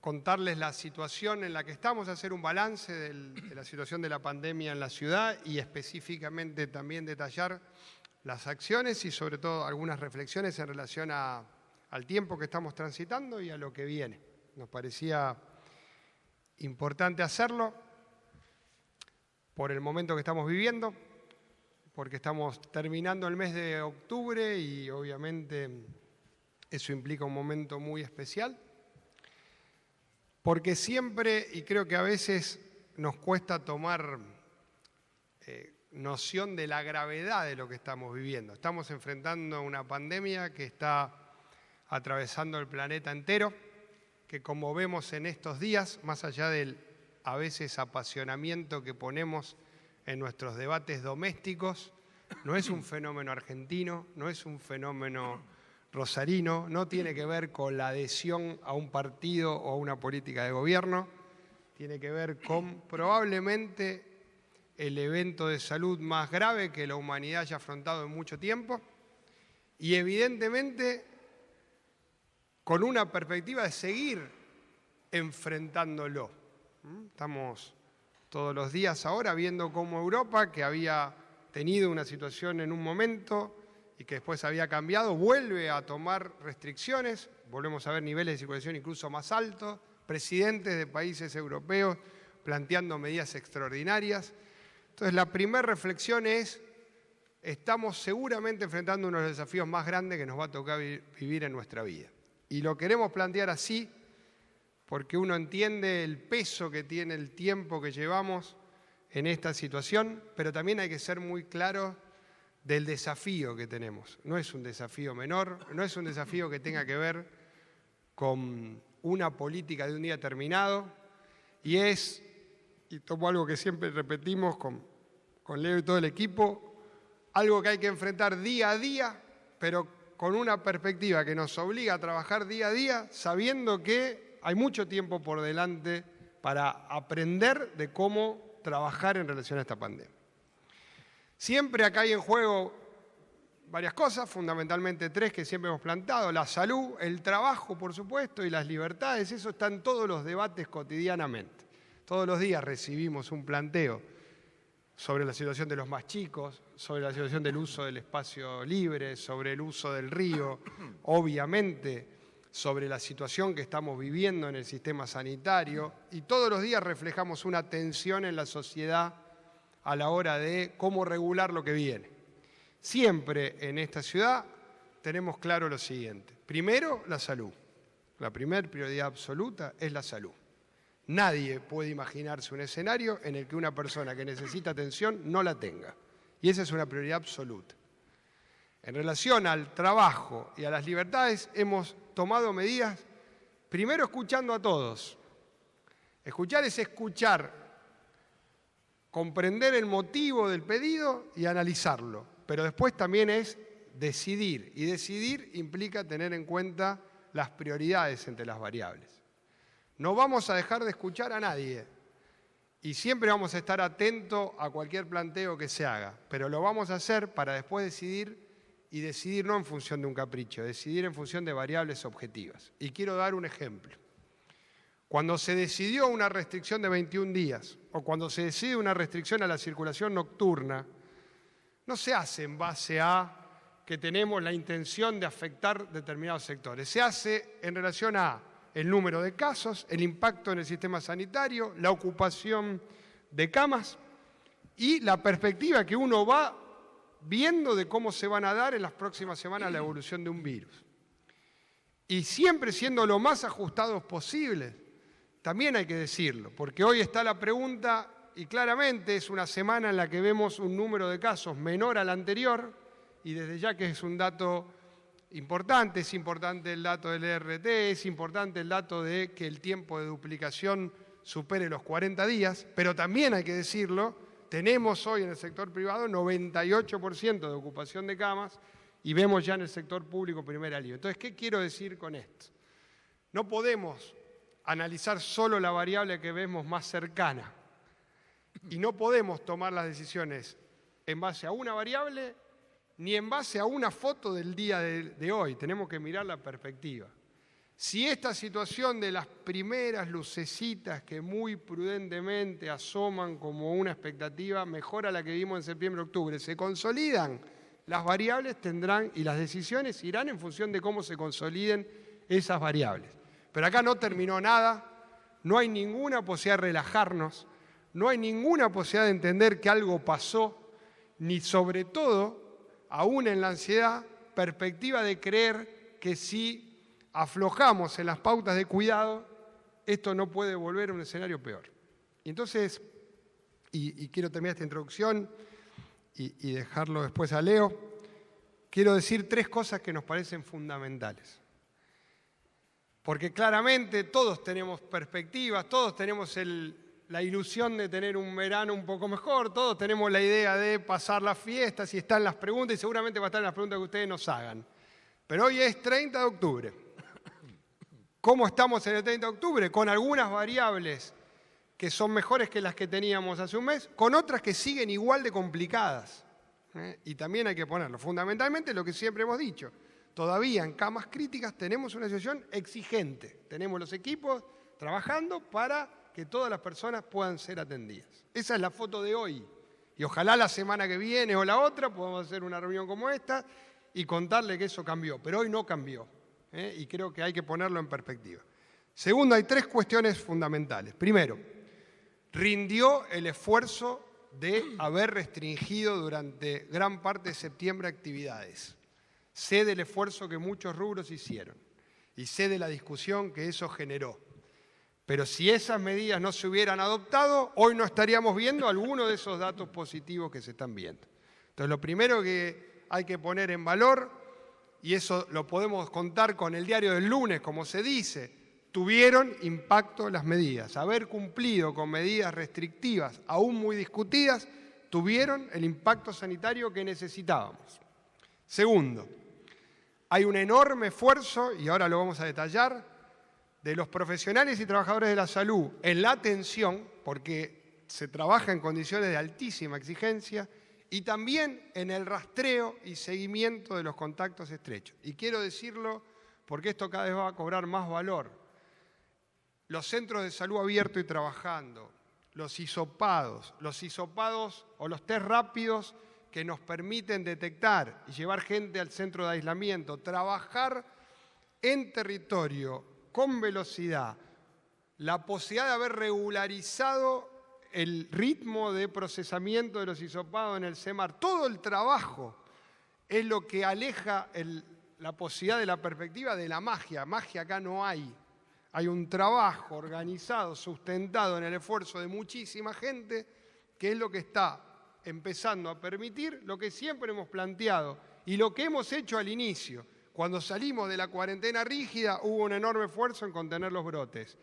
contarles la situación en la que estamos, hacer un balance de la situación de la pandemia en la ciudad y específicamente también detallar las acciones y sobre todo algunas reflexiones en relación al tiempo que estamos transitando y a lo que viene. Nos parecía importante hacerlo por el momento que estamos viviendo, porque estamos terminando el mes de octubre y obviamente eso implica un momento muy especial. Porque siempre, y creo que a veces nos cuesta tomar noción de la gravedad de lo que estamos viviendo. Estamos enfrentando una pandemia que está atravesando el planeta entero, que como vemos en estos días, más allá del a veces apasionamiento que ponemos en nuestros debates domésticos, no es un fenómeno argentino, no es un fenómeno rosarino, no tiene que ver con la adhesión a un partido o a una política de gobierno, tiene que ver con probablemente el evento de salud más grave que la humanidad haya afrontado en mucho tiempo y evidentemente con una perspectiva de seguir enfrentándolo. Estamos todos los días ahora viendo cómo Europa, que había tenido una situación en un momento y que después había cambiado, vuelve a tomar restricciones, volvemos a ver niveles de circulación incluso más altos, presidentes de países europeos planteando medidas extraordinarias. Entonces la primera reflexión es, estamos seguramente enfrentando uno de los desafíos más grandes que nos va a tocar vivir en nuestra vida. Y lo queremos plantear así porque uno entiende el peso que tiene el tiempo que llevamos en esta situación, pero también hay que ser muy claros del desafío que tenemos. No es un desafío menor, no es un desafío que tenga que ver con una política de un día determinado, y tomo algo que siempre repetimos con Leo y todo el equipo, algo que hay que enfrentar día a día, pero con una perspectiva que nos obliga a trabajar día a día, sabiendo que hay mucho tiempo por delante para aprender de cómo trabajar en relación a esta pandemia. Siempre acá hay en juego varias cosas, fundamentalmente tres que siempre hemos plantado: la salud, el trabajo, por supuesto, y las libertades. Eso está en todos los debates cotidianamente. Todos los días recibimos un planteo sobre la situación de los más chicos, sobre la situación del uso del espacio libre, sobre el uso del río, obviamente sobre la situación que estamos viviendo en el sistema sanitario, y todos los días reflejamos una tensión en la sociedad a la hora de cómo regular lo que viene. Siempre en esta ciudad tenemos claro lo siguiente. Primero, la salud. La primera prioridad absoluta es la salud. Nadie puede imaginarse un escenario en el que una persona que necesita atención no la tenga. Y esa es una prioridad absoluta. En relación al trabajo y a las libertades, hemos tomado medidas, primero escuchando a todos. Escuchar es escuchar, comprender el motivo del pedido y analizarlo. Pero después también es decidir. Y decidir implica tener en cuenta las prioridades entre las variables. No vamos a dejar de escuchar a nadie y siempre vamos a estar atentos a cualquier planteo que se haga, pero lo vamos a hacer para después decidir, y decidir no en función de un capricho, decidir en función de variables objetivas. Y quiero dar un ejemplo. Cuando se decidió una restricción de 21 días o cuando se decide una restricción a la circulación nocturna, no se hace en base a que tenemos la intención de afectar determinados sectores. Se hace en relación a el número de casos, el impacto en el sistema sanitario, la ocupación de camas y la perspectiva que uno va viendo de cómo se van a dar en las próximas semanas la evolución de un virus. Y siempre siendo lo más ajustados posibles, también hay que decirlo, porque hoy está la pregunta, y claramente es una semana en la que vemos un número de casos menor al anterior, y desde ya que es un dato importante, es importante el dato del ERT, es importante el dato de que el tiempo de duplicación supere los 40 días, pero también hay que decirlo, tenemos hoy en el sector privado 98% de ocupación de camas y vemos ya en el sector público primer alivio. Entonces, ¿qué quiero decir con esto? No podemos analizar solo la variable que vemos más cercana y no podemos tomar las decisiones en base a una variable ni en base a una foto del día de hoy. Tenemos que mirar la perspectiva. Si esta situación de las primeras lucecitas que muy prudentemente asoman como una expectativa mejor a la que vimos en septiembre-octubre, se consolidan, las variables tendrán y las decisiones irán en función de cómo se consoliden esas variables. Pero acá no terminó nada, no hay ninguna posibilidad de relajarnos, no hay ninguna posibilidad de entender que algo pasó, ni sobre todo, aún en la ansiedad, perspectiva de creer que si aflojamos en las pautas de cuidado, esto no puede volver a un escenario peor. Y entonces, y quiero terminar esta introducción y dejarlo después a Leo, quiero decir 3 cosas que nos parecen fundamentales. Porque claramente todos tenemos perspectivas, todos tenemos la ilusión de tener un verano un poco mejor, todos tenemos la idea de pasar las fiestas y están las preguntas, y seguramente va a estar en las preguntas que ustedes nos hagan. Pero hoy es 30 de octubre. ¿Cómo estamos en el 30 de octubre? Con algunas variables que son mejores que las que teníamos hace un mes, con otras que siguen igual de complicadas. Y también hay que ponerlo. Fundamentalmente lo que siempre hemos dicho, todavía en camas críticas tenemos una situación exigente. Tenemos los equipos trabajando para que todas las personas puedan ser atendidas. Esa es la foto de hoy. Y ojalá la semana que viene o la otra podamos hacer una reunión como esta y contarle que eso cambió. Pero hoy no cambió. Y creo que hay que ponerlo en perspectiva. Segundo, hay 3 cuestiones fundamentales. Primero, rindió el esfuerzo de haber restringido durante gran parte de septiembre actividades. Sé del esfuerzo que muchos rubros hicieron y sé de la discusión que eso generó. Pero si esas medidas no se hubieran adoptado, hoy no estaríamos viendo algunos de esos datos positivos que se están viendo. Entonces, lo primero que hay que poner en valor, y eso lo podemos contar con el diario del lunes, como se dice, tuvieron impacto las medidas. Haber cumplido con medidas restrictivas, aún muy discutidas, tuvieron el impacto sanitario que necesitábamos. Segundo, hay un enorme esfuerzo, y ahora lo vamos a detallar, de los profesionales y trabajadores de la salud en la atención, porque se trabaja en condiciones de altísima exigencia, y también en el rastreo y seguimiento de los contactos estrechos. Y quiero decirlo porque esto cada vez va a cobrar más valor. Los centros de salud abiertos y trabajando, los hisopados o los test rápidos que nos permiten detectar y llevar gente al centro de aislamiento, trabajar en territorio con velocidad, la posibilidad de haber regularizado el ritmo de procesamiento de los hisopados en el CEMAR, todo el trabajo es lo que aleja la posibilidad de la perspectiva de la magia. Magia acá no hay. Hay un trabajo organizado, sustentado en el esfuerzo de muchísima gente, que es lo que está empezando a permitir lo que siempre hemos planteado y lo que hemos hecho al inicio. Cuando salimos de la cuarentena rígida hubo un enorme esfuerzo en contener los brotes.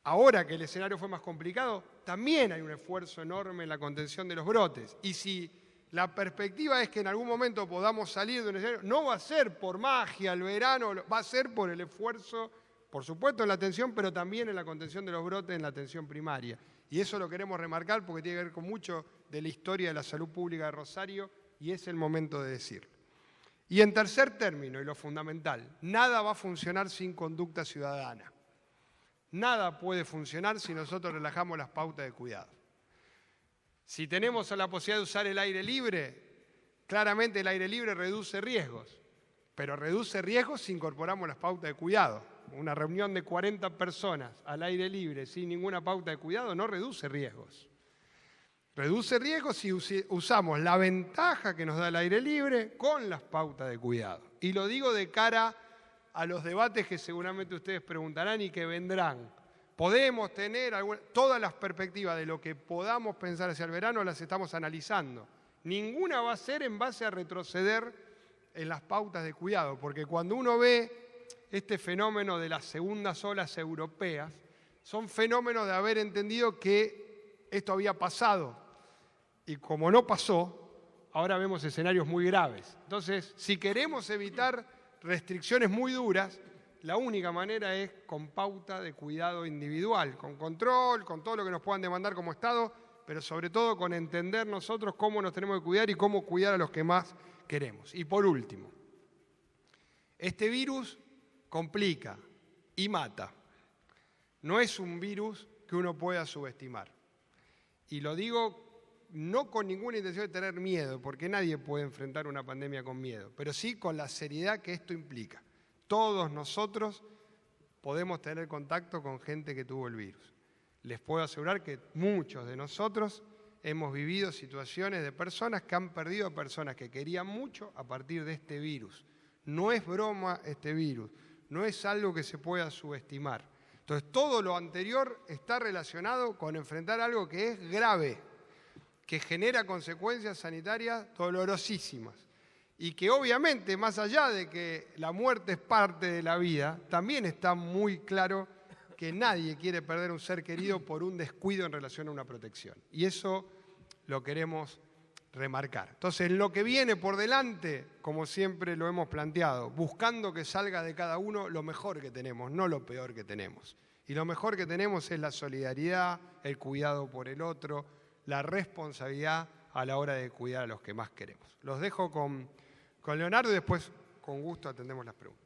Ahora que el escenario fue más complicado, también hay un esfuerzo enorme en la contención de los brotes. Y si la perspectiva es que en algún momento podamos salir de un escenario, no va a ser por magia el verano, va a ser por el esfuerzo, por supuesto en la atención, pero también en la contención de los brotes en la atención primaria. Y eso lo queremos remarcar porque tiene que ver con mucho de la historia de la salud pública de Rosario y es el momento de decirlo. Y en tercer término, y lo fundamental, nada va a funcionar sin conducta ciudadana. Nada puede funcionar si nosotros relajamos las pautas de cuidado. Si tenemos la posibilidad de usar el aire libre, claramente el aire libre reduce riesgos, pero reduce riesgos si incorporamos las pautas de cuidado. Una reunión de 40 personas al aire libre sin ninguna pauta de cuidado no reduce riesgos. Reduce riesgos si usamos la ventaja que nos da el aire libre con las pautas de cuidado. Y lo digo de cara a los debates que seguramente ustedes preguntarán y que vendrán. Podemos tener todas las perspectivas de lo que podamos pensar hacia el verano, las estamos analizando. Ninguna va a ser en base a retroceder en las pautas de cuidado, porque cuando uno ve este fenómeno de las segundas olas europeas, son fenómenos de haber entendido que esto había pasado. Y como no pasó, ahora vemos escenarios muy graves. Entonces, si queremos evitar restricciones muy duras, la única manera es con pauta de cuidado individual, con control, con todo lo que nos puedan demandar como Estado, pero sobre todo con entender nosotros cómo nos tenemos que cuidar y cómo cuidar a los que más queremos. Y por último, este virus complica, y mata. No es un virus que uno pueda subestimar. Y lo digo no con ninguna intención de tener miedo, porque nadie puede enfrentar una pandemia con miedo, pero sí con la seriedad que esto implica. Todos nosotros podemos tener contacto con gente que tuvo el virus. Les puedo asegurar que muchos de nosotros hemos vivido situaciones de personas que han perdido a personas que querían mucho a partir de este virus. No es broma este virus, no es algo que se pueda subestimar. Entonces, todo lo anterior está relacionado con enfrentar algo que es grave, que genera consecuencias sanitarias dolorosísimas y que obviamente, más allá de que la muerte es parte de la vida, también está muy claro que nadie quiere perder un ser querido por un descuido en relación a una protección. Y eso lo queremos remarcar. Entonces, en lo que viene por delante, como siempre lo hemos planteado, buscando que salga de cada uno lo mejor que tenemos, no lo peor que tenemos. Y lo mejor que tenemos es la solidaridad, el cuidado por el otro, la responsabilidad a la hora de cuidar a los que más queremos. Los dejo con Leonardo y después con gusto atendemos las preguntas.